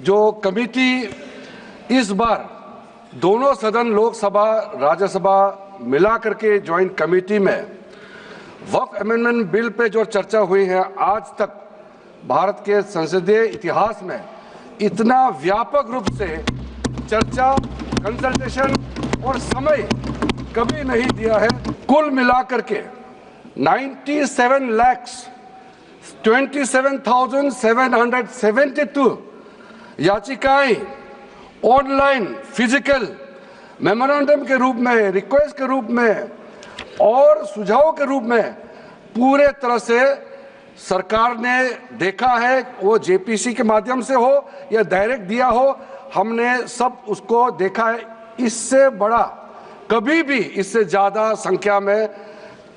जो कमेटी इस बार दोनों सदन लोकसभा राज्यसभा मिला करके ज्वाइंट कमेटी में वक्फ अमेंडमेंट बिल पे जो चर्चा हुई है, आज तक भारत के संसदीय इतिहास में इतना व्यापक रूप से चर्चा, कंसल्टेशन और समय कभी नहीं दिया है। कुल मिलाकर के 97,27,772 याचिकाएं ऑनलाइन, फिजिकल, मेमोरेंडम के रूप में, रिक्वेस्ट के रूप में और सुझाव के रूप में पूरे तरह से सरकार ने देखा है। वो जेपीसी के माध्यम से हो या डायरेक्ट दिया हो, हमने सब उसको देखा है। इससे बड़ा कभी भी, इससे ज्यादा संख्या में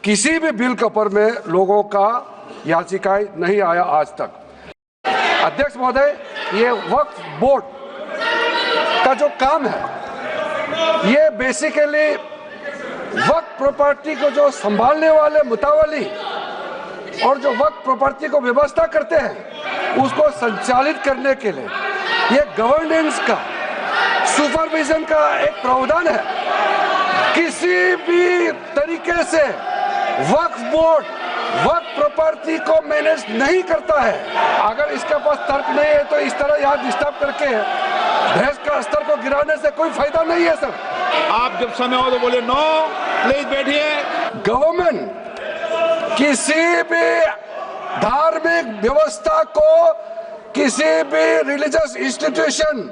किसी भी बिल के ऊपर में लोगों का याचिकाएं नहीं आया आज तक। अध्यक्ष महोदय, ये वक्फ बोर्ड का जो काम है, ये बेसिकली वक्फ प्रॉपर्टी को जो संभालने वाले मुतावली और जो वक्फ प्रॉपर्टी को व्यवस्था करते हैं, उसको संचालित करने के लिए ये गवर्नेंस का, सुपरविजन का एक प्रावधान है। किसी भी तरीके से वक्फ बोर्ड वक्फ प्रॉपर्टी को मैनेज नहीं करता है। अगर इसके पास तर्क नहीं है तो इस तरह यहाँ डिस्टर्ब करके बहस का स्तर को गिराने से कोई फायदा नहीं है। सर, आप जब समय हो तो बोले नो, प्लीज बैठिए। गवर्नमेंट किसी भी धार्मिक व्यवस्था को, किसी भी रिलीजियस इंस्टीट्यूशन,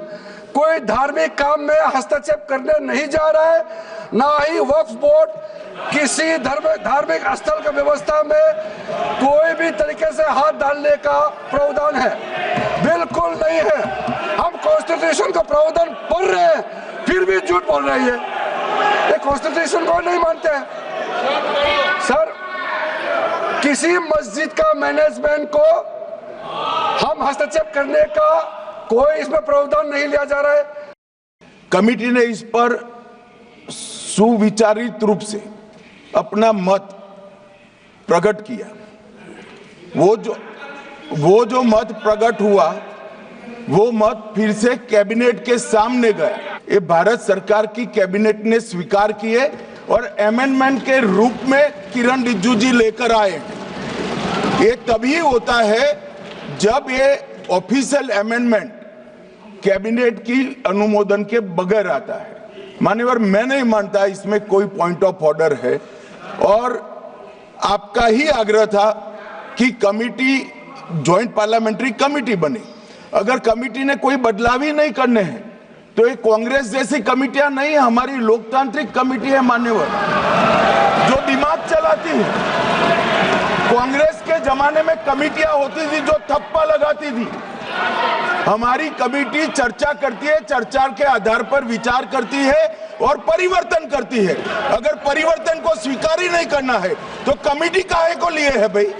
कोई धार्मिक काम में हस्तक्षेप करने नहीं जा रहा है। ना ही वक्फ बोर्ड किसी धार्मिक स्थल की व्यवस्था में कोई भी तरीके से हाथ डालने का प्रावधान है, बिल्कुल नहीं है। हम कॉन्स्टिट्यूशन का प्रावधान पढ़ रहे हैं, फिर भी झूठ बोल रही है। ये कॉन्स्टिट्यूशन को नहीं मानते हैं। सर, किसी मस्जिद का मैनेजमेंट को हम हस्तक्षेप करने का कोई इसमें प्रावधान नहीं लिया जा रहा है। कमेटी ने इस पर सुविचारित रूप से अपना मत प्रकट किया। वो जो मत प्रकट हुआ, वो मत फिर से कैबिनेट के सामने गया। ये भारत सरकार की कैबिनेट ने स्वीकार किए और अमेंडमेंट के रूप में किरण रिजिजू जी लेकर आए। ये तभी होता है जब ये ऑफिशियल अमेंडमेंट कैबिनेट की अनुमोदन के बगैर आता है। मान्यवर, मैं नहीं मानता इसमें कोई पॉइंट ऑफ ऑर्डर है और आपका ही आग्रह था कि कमिटी, ज्वाइंट पार्लियामेंट्री कमिटी बने। अगर कमिटी ने कोई बदलाव ही नहीं करने हैं तो ये कांग्रेस जैसी कमिटियां नहीं, हमारी लोकतांत्रिक कमिटी है मान्यवर, जो दिमाग चलाती है। कांग्रेस के जमाने में कमिटियां होती थी जो थप्पा लगाती थी। हमारी कमेटी चर्चा करती है, चर्चा के आधार पर विचार करती है और परिवर्तन करती है। अगर परिवर्तन को स्वीकार ही नहीं करना है तो कमेटी काहे को लिए है भाई?